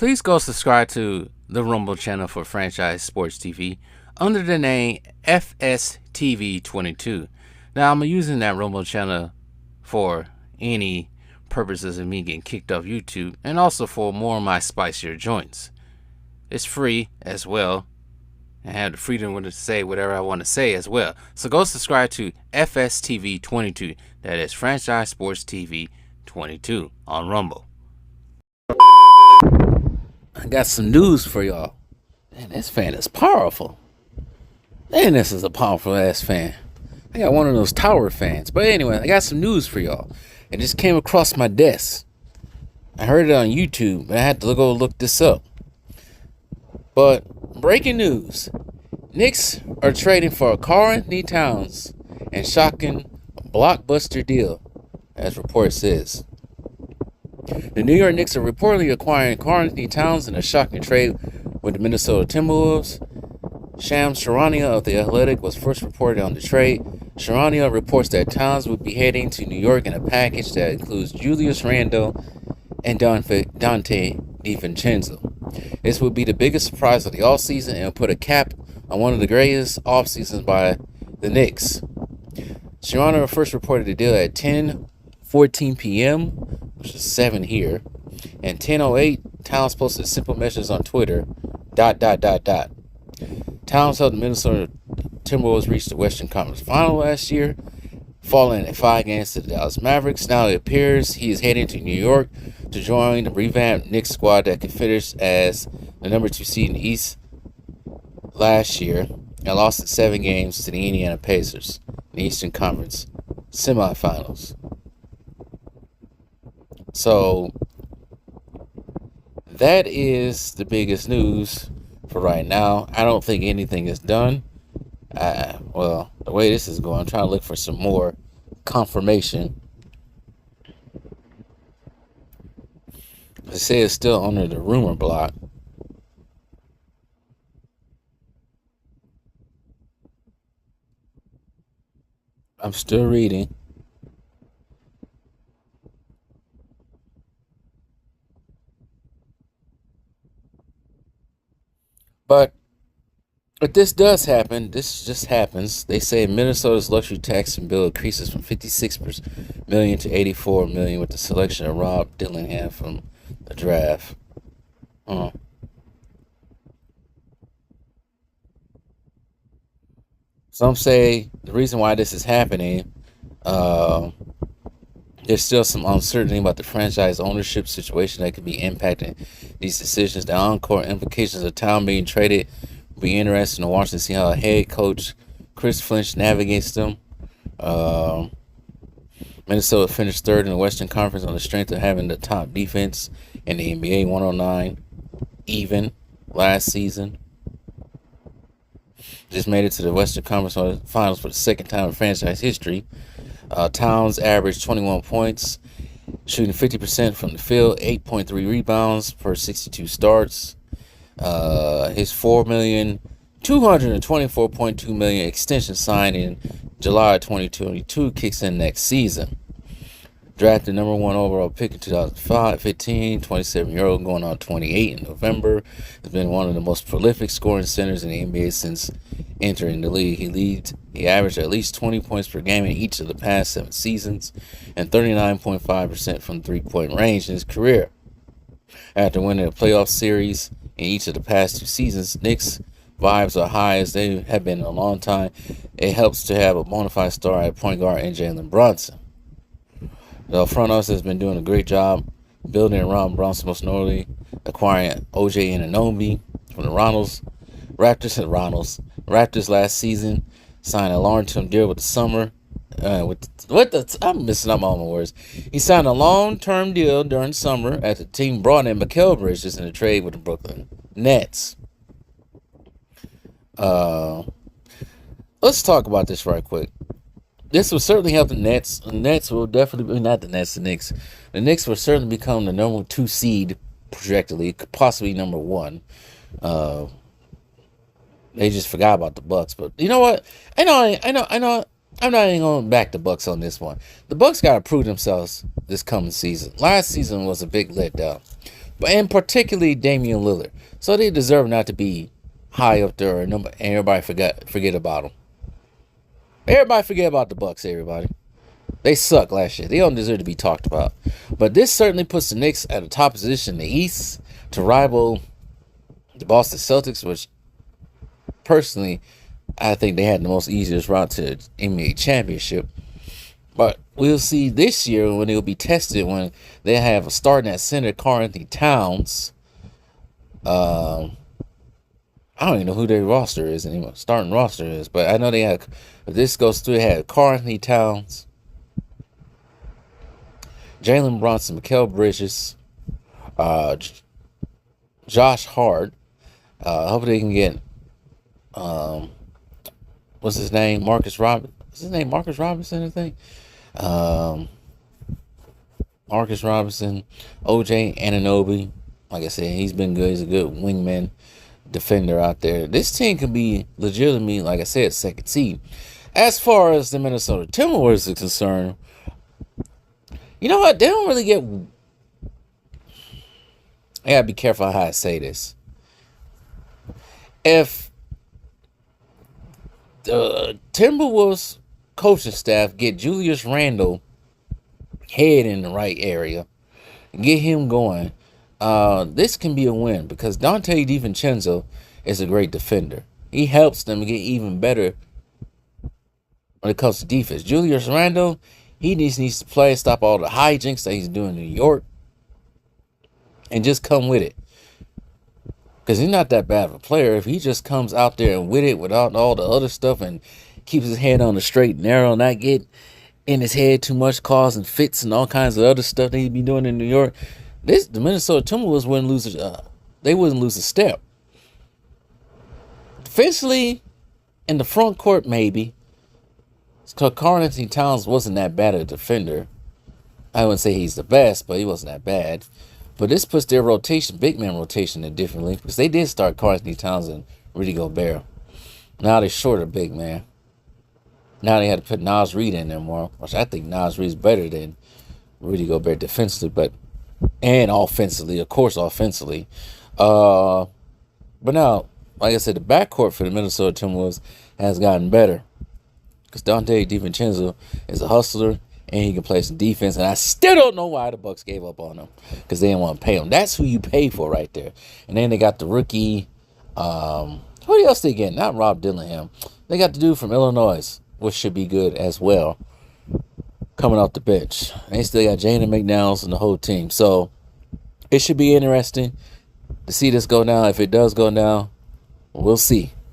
Please go subscribe to the Rumble channel for Franchise Sports TV under the name FSTV22. Now, I'm using that Rumble channel for any purposes of me getting kicked off YouTube and also for more of my spicier joints. It's free as well. I have the freedom to say whatever I want to say as well. So go subscribe to FSTV22. That is Franchise Sports TV 22 on Rumble. I got some news for y'all. Man, this fan is powerful. Man, this is a powerful ass fan. I got one of those tower fans. But anyway, I got some news for y'all. It just came across my desk. I heard it on YouTube, but I had to go look this up. But breaking news. Knicks are trading for Karl Towns and shocking blockbuster deal, as report says. The New York Knicks are reportedly acquiring Karl Towns in a shocking trade with the Minnesota Timberwolves. Shams Charania of The Athletic was first reported on the trade. Charania reports that Towns would be heading to New York in a package that includes Julius Randle and Dante DiVincenzo. This would be the biggest surprise of the offseason and put a cap on one of the greatest offseasons by the Knicks. Charania first reported the deal at 10:14 p.m., which is 7 here, and 10:08, Towns posted simple messages on Twitter, ... Towns helped the Minnesota Timberwolves reach the Western Conference Final last year, falling in 5 games to the Dallas Mavericks. Now it appears he is heading to New York to join the revamped Knicks squad that could finish as the number 2 seed in the East last year and lost in 7 games to the Indiana Pacers in the Eastern Conference semifinals. So that is the biggest news for right now. I don't think anything is done. Well, the way this is going, I'm trying to look for some more confirmation. They say it's still under the rumor block. I'm still reading. But if this does happen, this just happens. They say Minnesota's luxury tax and bill increases from $56 million to $84 million with the selection of Rob Dillingham from the draft. Some say the reason why this is happening, there's still some uncertainty about the franchise ownership situation that could be impacting these decisions. The on-court implications of Town being traded will be interesting to watch and see how head coach Chris Finch navigates them. Minnesota finished third in the Western Conference on the strength of having the top defense in the NBA, 109 even last season. Just made it to the Western Conference Finals for the second time in franchise history. Towns averaged 21 points, shooting 50% from the field, 8.3 rebounds per 62 starts. His $4,224.2 million extension signed in July 2022 kicks in next season. Drafted number 1 overall pick in 2015, 27-year-old going on 28 in November. Has been one of the most prolific scoring centers in the NBA since entering the league. He averaged at least 20 points per game in each of the past 7 seasons and 39.5% from three-point range in his career. After winning a playoff series in each of the past 2 seasons, Knicks vibes are high as they have been in a long time. It helps to have a bona fide star at point guard in Jalen Brunson. The front office has been doing a great job building around Brunson, most notably acquiring OJ Anunoby from the Raptors last season, signed a long-term deal with the Summer. I'm messing up all my words. He signed a long-term deal during summer as the team brought in Mikal Bridges in a trade with the Brooklyn Nets. Let's talk about this right quick. This will certainly help the Nets. The Nets will definitely, not the Nets, the Knicks. The Knicks will certainly become the number 2 seed projectedly, possibly number 1. They just forgot about the Bucks, but you know what? I know. I'm not even going to back the Bucks on this one. The Bucks got to prove themselves this coming season. Last season was a big letdown. and particularly Damian Lillard. So they deserve not to be high up there, and everybody forget about them. Everybody forget about the Bucks. Everybody, they suck last year. They don't deserve to be talked about. But this certainly puts the Knicks at a top position in the East to rival the Boston Celtics, which personally I think they had the most easiest route to the NBA championship. But we'll see this year when it'll be tested, when they have a starting at center, Karl Towns. I don't even know who their roster is anymore. Starting roster is, but I know they have. If this goes through, they had Karl Towns, Jalen Brunson, Mikal Bridges, Josh Hart. Hope they can get what's his name? Marcus Robinson. What's his name? Marcus Robinson, I think. Marcus Robinson, OJ Anunoby. Like I said, he's been good. He's a good wingman defender out there. This team can be legitimately, like I said, second seed. As far as the Minnesota Timberwolves is concerned, you know what? They don't really get. I gotta be careful how I say this. If the Timberwolves coaching staff get Julius Randle head in the right area, get him going, this can be a win because Dante DiVincenzo is a great defender. He helps them get even better when it comes to defense. Julius Randle, he needs to play, stop all the hijinks that he's doing in New York, and just come with it. Because he's not that bad of a player. If he just comes out there and with it without all the other stuff and keeps his head on the straight and narrow, not get in his head too much, causing fits and all kinds of other stuff that he'd be doing in New York, the Minnesota Timberwolves wouldn't lose a step. Defensively, in the front court, maybe. Because Karl Towns wasn't that bad a defender. I wouldn't say he's the best, but he wasn't that bad. But this puts their rotation, big man rotation, in differently. Because they did start Karl Towns and Rudy Gobert. Now they're short of big man. Now they had to put Naz Reid in there more. Which I think Naz Reid's better than Rudy Gobert defensively. And offensively, of course, offensively. But now, like I said, the backcourt for the Minnesota Timberwolves has gotten better. Because Dante DiVincenzo is a hustler. And he can play some defense. And I still don't know why the Bucks gave up on him. Because they didn't want to pay him. That's who you pay for right there. And then they got the rookie. Who else they get? Not Rob Dillingham. They got the dude from Illinois, which should be good as well, coming off the bench. And they still got Jaden McDaniels and the whole team. So it should be interesting to see this go down. If it does go down, we'll see.